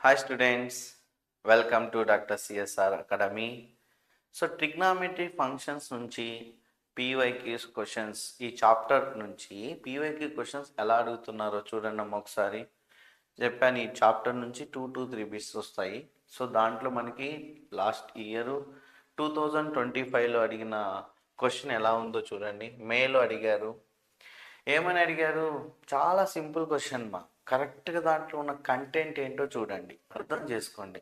Hi students, welcome to Dr. CSR Academy. So trigonometry functions నుంచి PYQs questions ఈ chapter నుంచి PYQ questions ఎలా అడుగుతున్నారో చూడండి అమ్మ ఒకసారి. చెప్పాను ఈ చాప్టర్ నుంచి 2 to 3 బిట్స్ వస్తాయి. సో దాంట్లో మనకి లాస్ట్ ఇయర్ 2025లో అడిగిన క్వశ్చన్ ఎలా ఉందో చూడండి. మేలో అడిగారు. ఏమని అడిగారు? చాలా సింపుల్ క్వశ్చన్ మా, కరెక్ట్గా దాంట్లో ఉన్న కంటెంట్ ఏంటో చూడండి, అర్థం చేసుకోండి.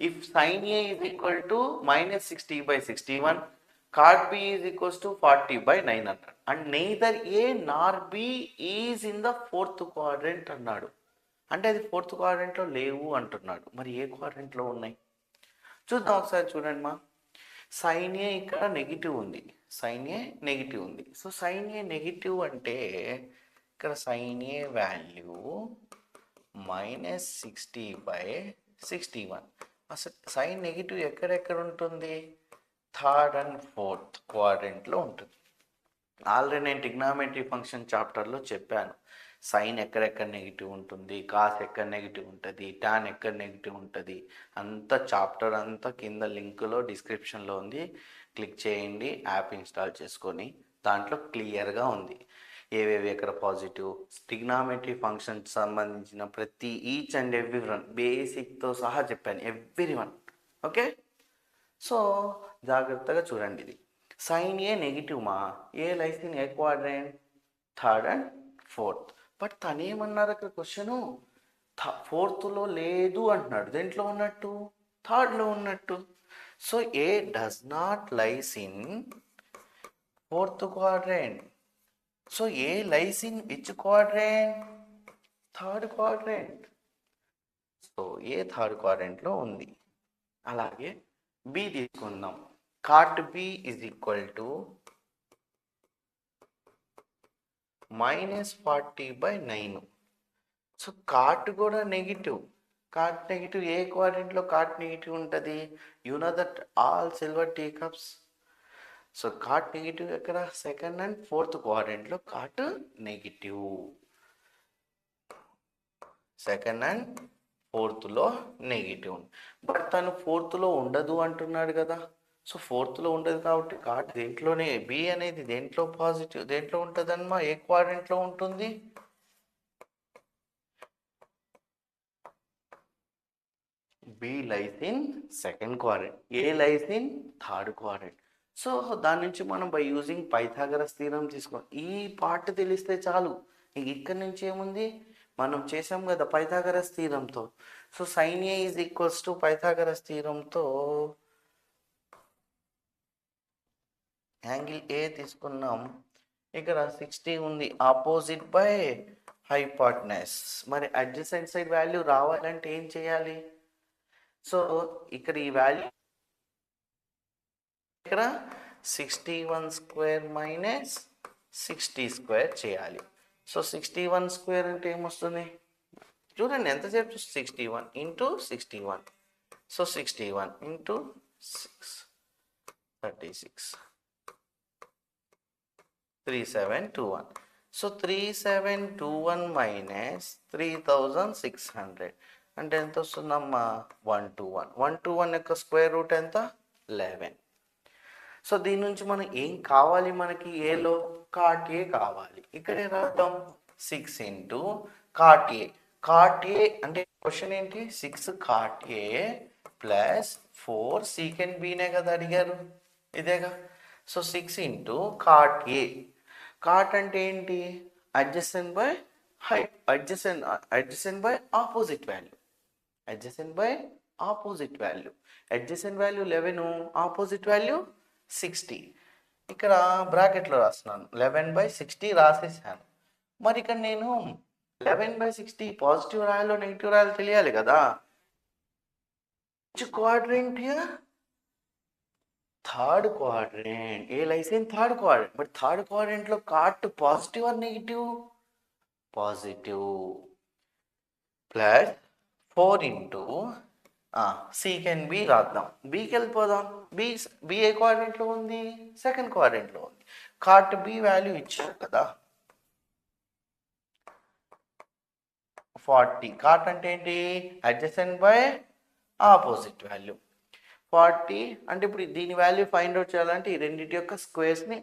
If sine A is equal to -60/61, cot b is equals to 40/900 and neither A nor B is in the fourth quadrant అన్నాడు. అంటే అది ఫోర్త్ క్వాడ్రంట్లో లేవు అంటున్నాడు. మరి ఏ క్వాడ్రంట్లో ఉన్నాయి చూద్దాం ఒకసారి. చూడండి మా, సైన్ ఏ ఇక్కడ నెగిటివ్ ఉంది, సైన్ ఏ నెగిటివ్ ఉంది. సో సైన్ ఏ నెగిటివ్ అంటే ఇక్కడ సైన్ ఏ వాల్యూ -60/61. అసలు సైన్ నెగిటివ్ ఎక్కడెక్కడ ఉంటుంది? థర్డ్ అండ్ ఫోర్త్ క్వాడ్రంట్లో ఉంటుంది. ఆల్రెడీ నేను ట్రిగ్నామెట్రీ ఫంక్షన్ చాప్టర్లో చెప్పాను. సైన్ ఎక్కడెక్కడ నెగిటివ్ ఉంటుంది, కాస్ ఎక్కడ నెగిటివ్ ఉంటుంది, టాన్ ఎక్కడ నెగిటివ్ ఉంటుంది, అంత చాప్టర్ అంతా కింద లింకులో డిస్క్రిప్షన్లో ఉంది. క్లిక్ చేయండి, యాప్ ఇన్స్టాల్ చేసుకొని. దాంట్లో క్లియర్గా ఉంది ఏవేవి ఎక్కడ పాజిటివ్. ట్రిగ్నామెట్రీ ఫంక్షన్ సంబంధించిన ప్రతి ఈచ్ అండ్ ఎవ్రీ వన్ బేసిక్తో సహా చెప్పాను, ఎవ్రీ వన్. ఓకే, సో జాగ్రత్తగా చూడండి. ఇది సైన్ ఏ నెగిటివ్ మా, ఏ లైస్ ఇన్ ఏ quadrant? Third and fourth. But తనేమన్నారు అక్కడ క్వశ్చను? ఫోర్త్లో లేదు అంటున్నాడు. దేంట్లో ఉన్నట్టు? థర్డ్లో ఉన్నట్టు. So A does not lies in fourth quadrant. So A lies in which quadrant? Third quadrant. So A third క్వాడ్రంట్లో ఉంది. అలాగే బి తీసుకుందాం. Cot B is equal to -40/9. So cot కూడా నెగిటివ్. కాట్ నెగిటివ్ ఏ క్వాడ్రంట్లో కాట్ నెగిటివ్ ఉంటుంది? You know that all silver tea cups. So cot negative ఎక్కడ? Second and fourth క్వాడ్రంట్లో కాట్ నెగిటివ్. సెకండ్ అండ్ ఫోర్త్లో నెగిటివ్. బట్ తను ఫోర్త్లో ఉండదు అంటున్నాడు కదా. సో ఫోర్త్లో ఉండదు కాబట్టి కాట్ దేంట్లోనే, బి అనేది దేంట్లో పాజిటివ్, దేంట్లో ఉంటుందన్నమా? ఏ క్వాడ్రంట్లో ఉంటుంది? B lies in second quadrant, A lies in third quadrant. So దాని నుంచి మనం బై యూజింగ్ పైథాగరస్ థీరం తీసుకో. ఈ పార్ట్ తెలిస్తే చాలు. ఇక్కడి నుంచి ఏముంది, మనం చేసాం కదా పైథాగరస్ థీరంతో. So sine A is equals to Pythagoras థీరంతో యాంగిల్ ఏ తీసుకున్నాం. ఇక్కడ 60 ఉంది, ఆపోజిట్ బై హైపాట్నస్. మరి అడ్జసెంట్ సైడ్ వాల్యూ రావాలంటే ఏం చేయాలి? సో ఇక్కడ ఈ వాల్యూ ఇక్కడ 61² - 60² చేయాలి. సో 61² అంటే ఏమొస్తుంది చూడండి, ఎంతసేపు? 61 × 61. సో 61 × 6 36 3721. సో 3721 - 3600 అంటే ఎంత వస్తుందమ్మా? 121. 121 యొక్క స్క్వేర్ రూట్ ఎంత? 11. సో దీని నుంచి మనం ఏం కావాలి మనకి? ఏలో కాట్ ఏ కావాలి. ఇక్కడే రాద్దాం 6 × కాట్ ఏ. కాట్ ఏ అంటే క్వశ్చన్ ఏంటి? 6 కాట్ ఏ ప్లస్ 4 సీకెండ్ బీనే కదా అడిగారు, ఇదేగా. సో 6 × కాట్ ఏ. కాట్ అంటే ఏంటి? Adjacent by adjacent by opposite value. Adjacent by opposite value. Adjacent value 11, opposite value 60. ఇక్కడ బ్రాకెట్లో రాస్తున్నాను, 11/60 రాసేసాను. మరి ఇక్కడ నేను 11/60 పాజిటివ్ రాయాలో నెగిటివ్ రాయాలో తెలియాలి కదా. Quadrant here? Third quadrant. A lies in third quadrant. But third క్వాడ్రంట్లో cot positive or negative? Positive. Plus 4 × secant B రాద్దాం. బీకి వెళ్ళిపోదాం. బి ఏ క్వాడ్రంట్లో ఉంది? సెకండ్ క్వాడ్రంట్లో ఉంది. కాట్ బి వాల్యూ ఇచ్చారు కదా. 40. కాట్ అంటే ఏంటి? Adjacent by opposite value. 40 అంటే ఇప్పుడు దీని వాల్యూ ఫైండ్ అవుట్ చేయాలంటే ఈ రెండింటి యొక్క స్క్వేర్స్ని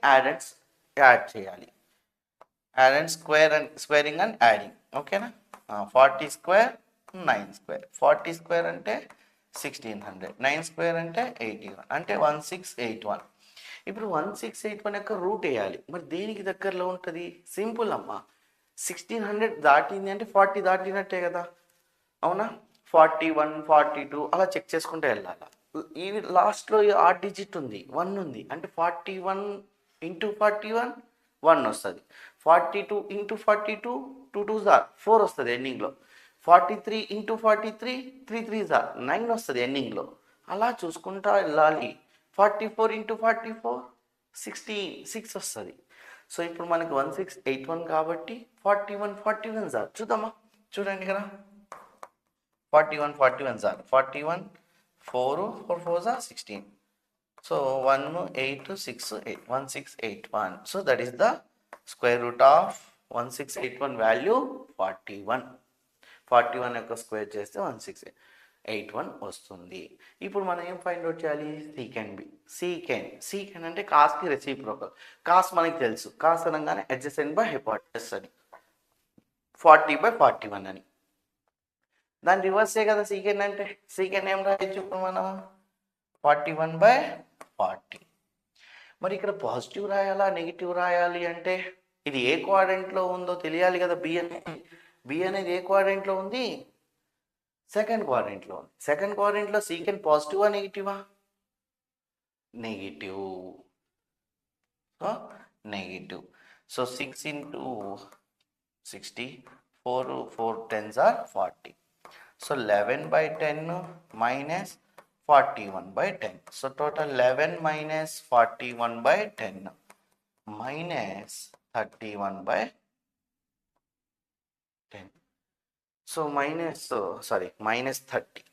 యాడ్ చేయాలి. Add and squaring and adding. ఓకేనా? 40 స్క్వేర్ 9 స్క్వేర్. 40 స్క్వేర్ అంటే 1600. 9 స్క్వేర్ అంటే 81 అంటే 1681. ఇప్పుడు 1681 యొక్క రూట్ వేయాలి. మరి దేనికి దగ్గరలో ఉంటుంది? సింపుల్ అమ్మా. 1600 దాటింది అంటే 40 దాటినట్టే కదా, అవునా? 41 42 అలా చెక్ చేసుకుంటే వెళ్ళాలి. ఈ లాస్ట్లో ఆ డిజిట్ ఉంది, 1 ఉంది అంటే 41 ఇంటూ 41 1 వస్తుంది. 42 ఇంటూ 42 2 2s are 4 వస్తుంది ఎండింగ్లో. 43 ఇంటూ 43 3 3s are 9 వస్తుంది ఎండింగ్లో. అలా చూసుకుంటా వెళ్ళాలి. 44 ఇంటూ 44 6 వస్తుంది. సో ఇప్పుడు మనకి 1681 కాబట్టి 41 41 సార్ చూద్దామా? చూడండి కదా, 41 41 sir 41 4 4 4 are 16. So 1 8 6 8 1681. So that is the square root of 1681 value 41. 41 యొక్క స్క్వేర్ చేస్తే 1681 వస్తుంది. ఇప్పుడు మనం ఏం ఫైండ్ అవుట్ చేయాలి? Secant B. సీకెండ్ అంటే కాస్కి రెసిప్రోకల్. కాస్ మనకి తెలుసు, కాస్ అనగానే అడ్జసెంట్ బై హైపోటెనస్ అని, 40/41 అని. దాని రివర్సే కదా సీకెండ్ అంటే. సీకెండ్ ఏం రాయొచ్చు ఇప్పుడు మనం? 41/40. మరి ఇక్కడ పాజిటివ్ రాయాలా నెగిటివ్ రాయాలి అంటే ఇది ఏ క్వాడ్రంట్లో ఉందో తెలియాలి కదా. బి అనేది ఏ క్వాడ్రంట్లో ఉంది? సెకండ్ క్వాడ్రంట్లో ఉంది. సెకండ్ క్వాడ్రంట్లో సీకెండ్ పాజిటివా నెగిటివా? Negative. So 6 into 60 4 10s are 40. So 11/10 minus 41/10. So total 11 minus 41/10 minus 31/10. So minus 30.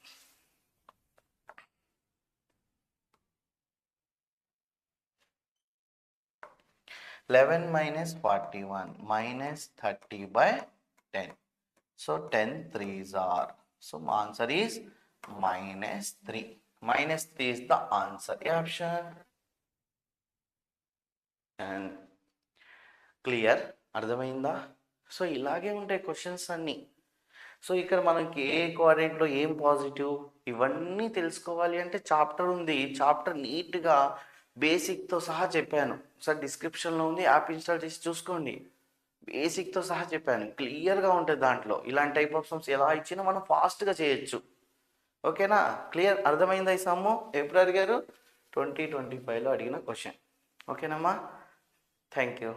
11 minus 41 minus 30/10. So 10 3s are. So answer is -3. -3 is the answer. Option. And clear? అర్థమైందా? So ఇలాగే ఉంటాయి questions అన్నీ. So ఇక్కడ మనకి ఏ క్వాడ్రంట్లో ఏం positive ఇవన్నీ తెలుసుకోవాలి అంటే చాప్టర్ ఉంది. చాప్టర్ నీట్గా బేసిక్తో సహా చెప్పాను సార్. డిస్క్రిప్షన్లో ఉంది, యాప్ ఇన్స్టాల్ చేసి చూసుకోండి. బేసిక్తో సహా చెప్పాను, క్లియర్గా ఉంటుంది దాంట్లో. ఇలాంటి టైప్ ఆఫ్ సమ్స్ ఎలా ఇచ్చినా మనం ఫాస్ట్గా చేయొచ్చు. ఓకేనా? క్లియర్? అర్థమైందా? ఈ సమ్ము ఎప్పుడు అడిగారు? 2025లో అడిగిన క్వశ్చన్. ఓకేనమ్మా? Thank you.